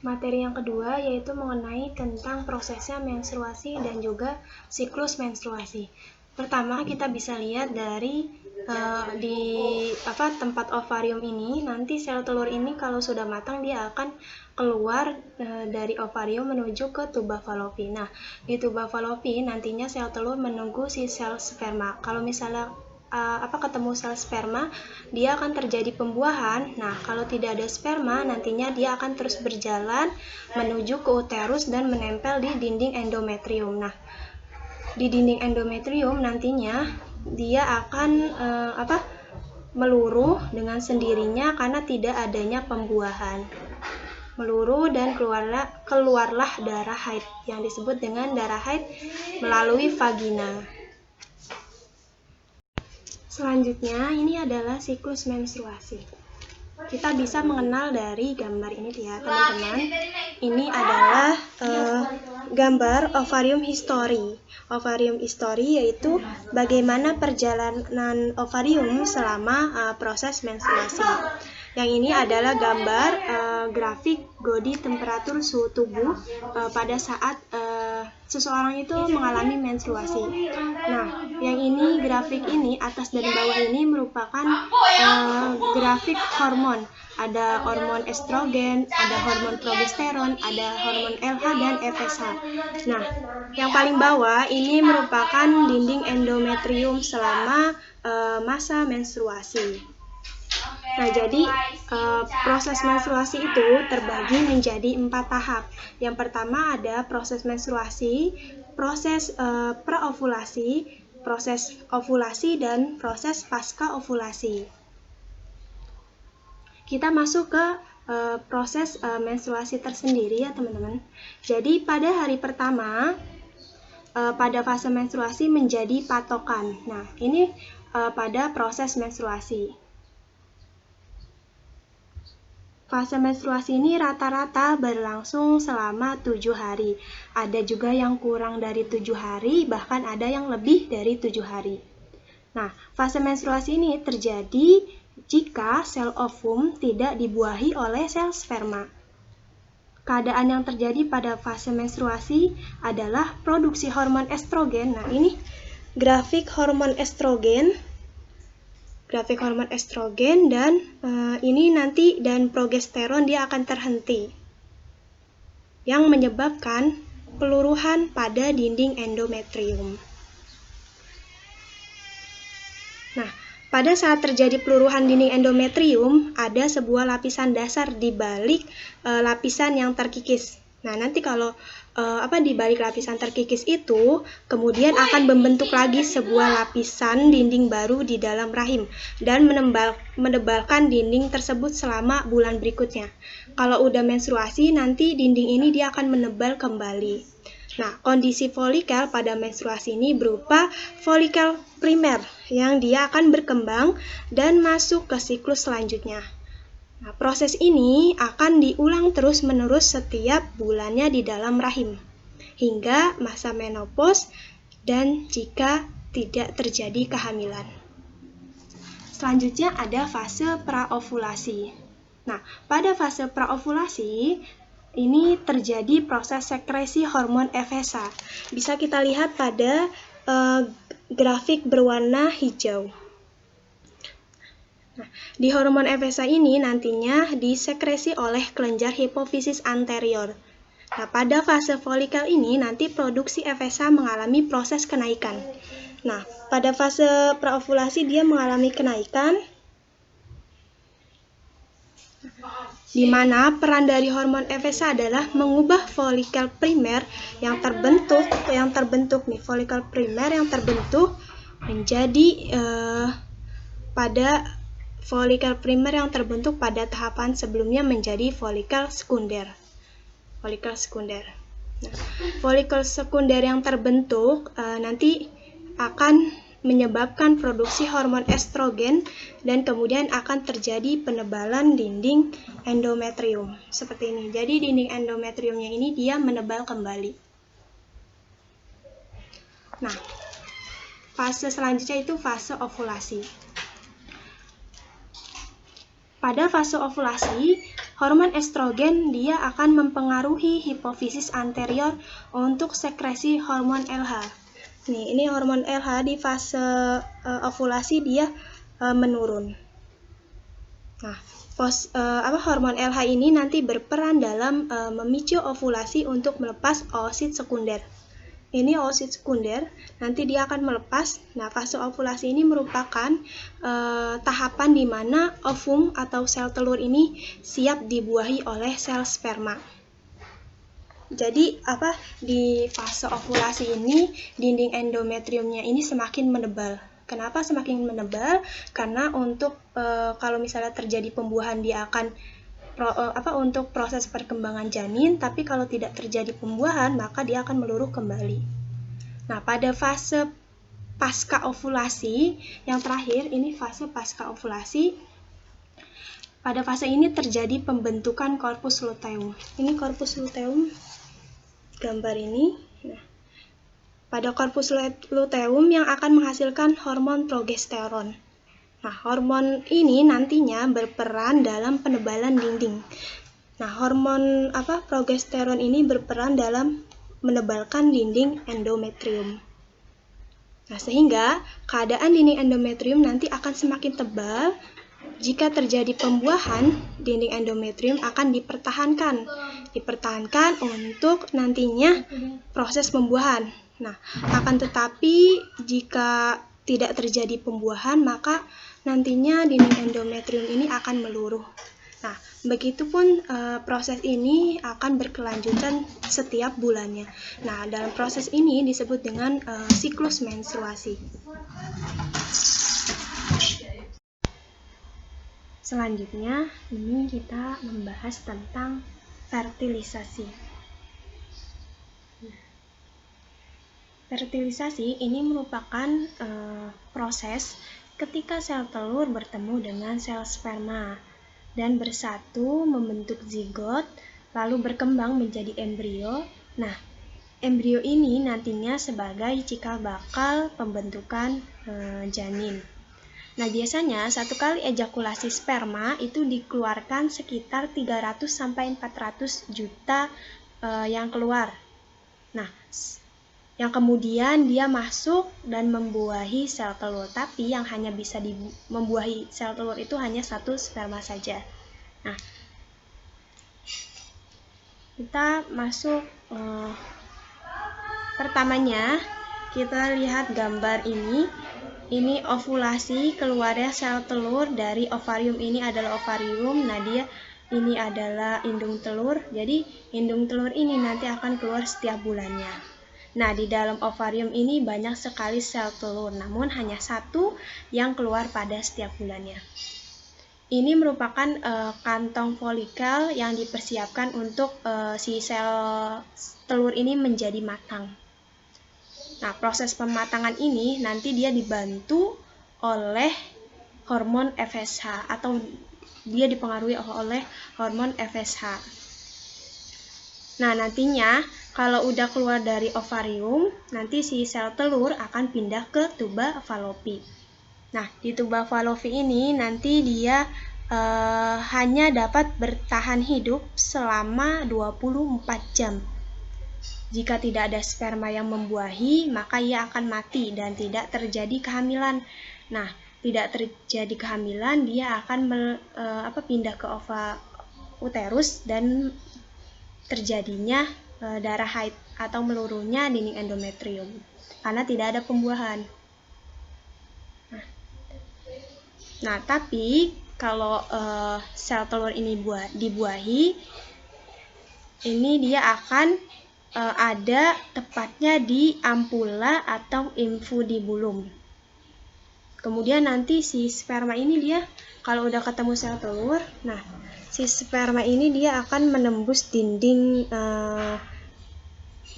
Materi yang kedua yaitu mengenai tentang prosesnya menstruasi dan juga siklus menstruasi. Pertama, kita bisa lihat dari di tempat ovarium ini, nanti sel telur ini kalau sudah matang dia akan keluar dari ovarium menuju ke tuba Fallopi. Nah, di tuba Fallopi nantinya sel telur menunggu si sel sperma. Kalau misalnya ketemu sel sperma, dia akan terjadi pembuahan. Nah, kalau tidak ada sperma, nantinya dia akan terus berjalan menuju ke uterus dan menempel di dinding endometrium. Nah, di dinding endometrium nantinya dia akan meluruh dengan sendirinya karena tidak adanya pembuahan. Meluruh dan keluarlah darah haid yang disebut dengan darah haid melalui vagina. Selanjutnya, ini adalah siklus menstruasi. Kita bisa mengenal dari gambar ini ya, teman-teman. Ini adalah gambar ovarium history. Ovarium history yaitu bagaimana perjalanan ovarium selama proses menstruasi. Yang ini adalah gambar grafik body temperatur suhu tubuh pada saat seseorang itu mengalami menstruasi. Nah, yang ini grafik ini atas dan bawah ini merupakan grafik hormon. Ada hormon estrogen, ada hormon progesteron, ada hormon LH dan FSH. Nah, yang paling bawah ini merupakan dinding endometrium selama masa menstruasi. Nah, jadi proses menstruasi itu terbagi menjadi 4 tahap. Yang pertama ada proses menstruasi, proses praovulasi, proses ovulasi, dan proses pasca ovulasi. Kita masuk ke proses menstruasi tersendiri ya teman-teman. Jadi pada hari pertama, pada fase menstruasi menjadi patokan. Nah, ini pada proses menstruasi. Fase menstruasi ini rata-rata berlangsung selama 7 hari. Ada juga yang kurang dari 7 hari, bahkan ada yang lebih dari 7 hari. Nah, fase menstruasi ini terjadi jika sel ovum tidak dibuahi oleh sel sperma. Keadaan yang terjadi pada fase menstruasi adalah produksi hormon estrogen. Nah, ini grafik hormon estrogen. Grafik hormon estrogen dan ini nanti dan progesteron dia akan terhenti yang menyebabkan peluruhan pada dinding endometrium. Nah, pada saat terjadi peluruhan dinding endometrium ada sebuah lapisan dasar di balik lapisan yang terkikis. Nah, nanti kalau di balik lapisan terkikis itu kemudian akan membentuk lagi sebuah lapisan dinding baru di dalam rahim dan menebalkan dinding tersebut selama bulan berikutnya. Kalau udah menstruasi nanti dinding ini dia akan menebal kembali. Nah, kondisi folikel pada menstruasi ini berupa folikel primer yang dia akan berkembang dan masuk ke siklus selanjutnya. Nah, proses ini akan diulang terus-menerus setiap bulannya di dalam rahim, hingga masa menopause dan jika tidak terjadi kehamilan. Selanjutnya ada fase praovulasi. Nah, pada fase praovulasi, ini terjadi proses sekresi hormon FSH. Bisa kita lihat pada grafik berwarna hijau. Nah, di hormon FSH ini nantinya disekresi oleh kelenjar hipofisis anterior. Nah, pada fase folikel ini nanti produksi FSH mengalami proses kenaikan. Nah, pada fase praovulasi dia mengalami kenaikan, di mana peran dari hormon FSH adalah mengubah folikel primer yang terbentuk nih, folikel primer yang terbentuk menjadi folikel primer yang terbentuk pada tahapan sebelumnya menjadi folikel sekunder. Nah, folikel sekunder yang terbentuk nanti akan menyebabkan produksi hormon estrogen dan kemudian akan terjadi penebalan dinding endometrium seperti ini. Jadi dinding endometriumnya ini dia menebal kembali. Nah, fase selanjutnya itu fase ovulasi. Pada fase ovulasi, hormon estrogen dia akan mempengaruhi hipofisis anterior untuk sekresi hormon LH. Nih, ini hormon LH di fase ovulasi dia menurun. Nah, hormon LH ini nanti berperan dalam memicu ovulasi untuk melepas oosit sekunder. Ini oosit sekunder, nanti dia akan melepas. Nah, fase ovulasi ini merupakan tahapan di mana ovum atau sel telur ini siap dibuahi oleh sel sperma. Jadi, di fase ovulasi ini dinding endometriumnya ini semakin menebal. Kenapa semakin menebal? Karena untuk kalau misalnya terjadi pembuahan dia akan untuk proses perkembangan janin, tapi kalau tidak terjadi pembuahan maka dia akan meluruh kembali. Nah, pada fase pasca ovulasi yang terakhir, ini fase pasca ovulasi. Pada fase ini terjadi pembentukan corpus luteum. Ini corpus luteum, gambar ini. Nah, pada corpus luteum yang akan menghasilkan hormon progesteron. Nah, hormon ini nantinya berperan dalam penebalan dinding. Nah, hormon progesteron ini berperan dalam menebalkan dinding endometrium. Nah, sehingga keadaan dinding endometrium nanti akan semakin tebal. Jika terjadi pembuahan, dinding endometrium akan dipertahankan untuk nantinya proses pembuahan. Nah, akan tetapi jika tidak terjadi pembuahan, maka nantinya dinding endometrium ini akan meluruh. Nah, begitupun proses ini akan berkelanjutan setiap bulannya. Nah, dalam proses ini disebut dengan siklus menstruasi. Selanjutnya, ini kita membahas tentang fertilisasi. Fertilisasi ini merupakan proses ketika sel telur bertemu dengan sel sperma dan bersatu membentuk zigot, lalu berkembang menjadi embrio. Nah, embrio ini nantinya sebagai cikal bakal pembentukan janin. Nah, biasanya satu kali ejakulasi sperma itu dikeluarkan sekitar 300 sampai 400 juta yang keluar. Nah, yang kemudian dia masuk dan membuahi sel telur, tapi yang hanya bisa membuahi sel telur itu hanya satu sperma saja. Nah, kita masuk pertamanya, kita lihat gambar ini. Ini ovulasi, keluarnya sel telur dari ovarium. Ini adalah ovarium. Nah, ini adalah indung telur. Jadi, indung telur ini nanti akan keluar setiap bulannya. Nah, di dalam ovarium ini banyak sekali sel telur, namun hanya satu yang keluar pada setiap bulannya. Ini merupakan kantong folikel yang dipersiapkan untuk si sel telur ini menjadi matang. Nah, proses pematangan ini nanti dia dibantu oleh hormon FSH atau dia dipengaruhi oleh hormon FSH. Nah, nantinya kalau udah keluar dari ovarium, nanti si sel telur akan pindah ke tuba falopi. Nah, di tuba falopi ini nanti dia hanya dapat bertahan hidup selama 24 jam. Jika tidak ada sperma yang membuahi, maka ia akan mati dan tidak terjadi kehamilan. Nah, tidak terjadi kehamilan, dia akan pindah ke ova uterus dan terjadinya darah haid atau meluruhnya dinding endometrium karena tidak ada pembuahan. Nah, tapi kalau sel telur ini dibuahi, ini dia akan ada tepatnya di ampula atau infundibulum. Kemudian nanti si sperma ini dia kalau udah ketemu sel telur, nah si sperma ini dia akan menembus dinding,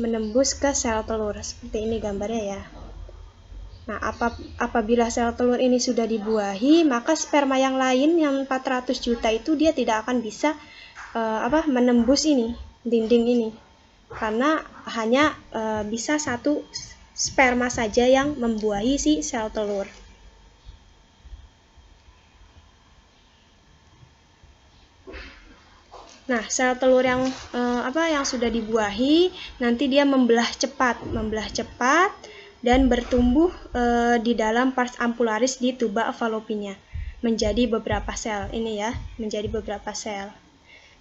menembus ke sel telur. Seperti ini gambarnya ya. Nah, apabila sel telur ini sudah dibuahi, maka sperma yang lain yang 400 juta itu dia tidak akan bisa menembus ini, dinding ini. Karena hanya bisa satu sperma saja yang membuahi si sel telur. Nah, sel telur yang yang sudah dibuahi nanti dia membelah cepat dan bertumbuh di dalam pars ampularis di tuba Fallopinya menjadi beberapa sel. Ini ya, menjadi beberapa sel.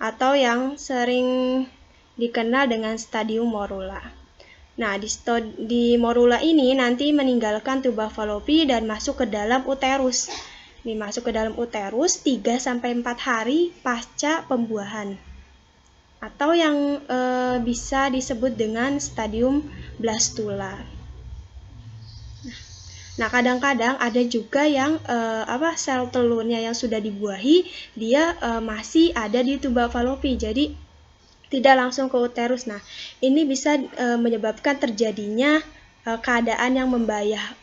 Atau yang sering dikenal dengan stadium morula. Nah, di morula ini nanti meninggalkan tuba Fallopi dan masuk ke dalam uterus. Masuk ke dalam uterus 3-4 hari pasca pembuahan. Atau yang bisa disebut dengan stadium blastula. Nah, kadang-kadang ada juga yang sel telurnya yang sudah dibuahi, dia masih ada di tuba Fallopi. Jadi tidak langsung ke uterus. Nah, ini bisa menyebabkan terjadinya keadaan yang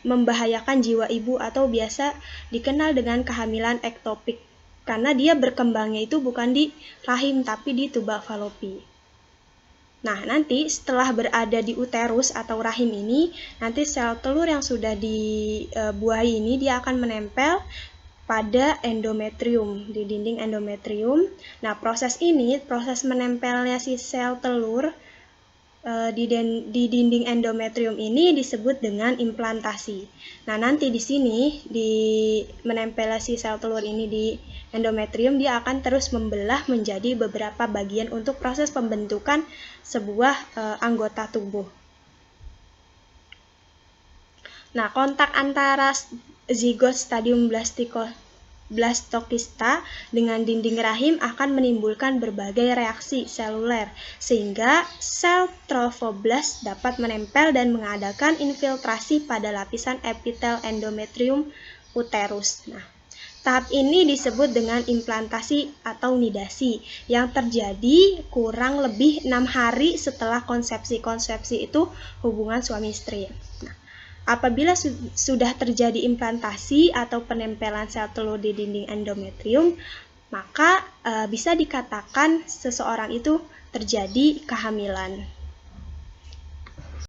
membahayakan jiwa ibu atau biasa dikenal dengan kehamilan ektopik. Karena dia berkembangnya itu bukan di rahim tapi di tuba Fallopi. Nah, nanti setelah berada di uterus atau rahim ini, nanti sel telur yang sudah dibuahi ini dia akan menempel pada endometrium, di dinding endometrium. Nah, proses menempelnya si sel telur di dinding endometrium ini disebut dengan implantasi. Nah, nanti di sini menempelnya si sel telur ini di endometrium, dia akan terus membelah menjadi beberapa bagian untuk proses pembentukan sebuah anggota tubuh. Nah, kontak antara zigot stadium blastokista dengan dinding rahim akan menimbulkan berbagai reaksi seluler, sehingga sel trophoblast dapat menempel dan mengadakan infiltrasi pada lapisan epitel endometrium uterus. Nah, tahap ini disebut dengan implantasi atau nidasi yang terjadi kurang lebih 6 hari setelah konsepsi itu hubungan suami istri. Nah, apabila sudah terjadi implantasi atau penempelan sel telur di dinding endometrium, maka bisa dikatakan seseorang itu terjadi kehamilan.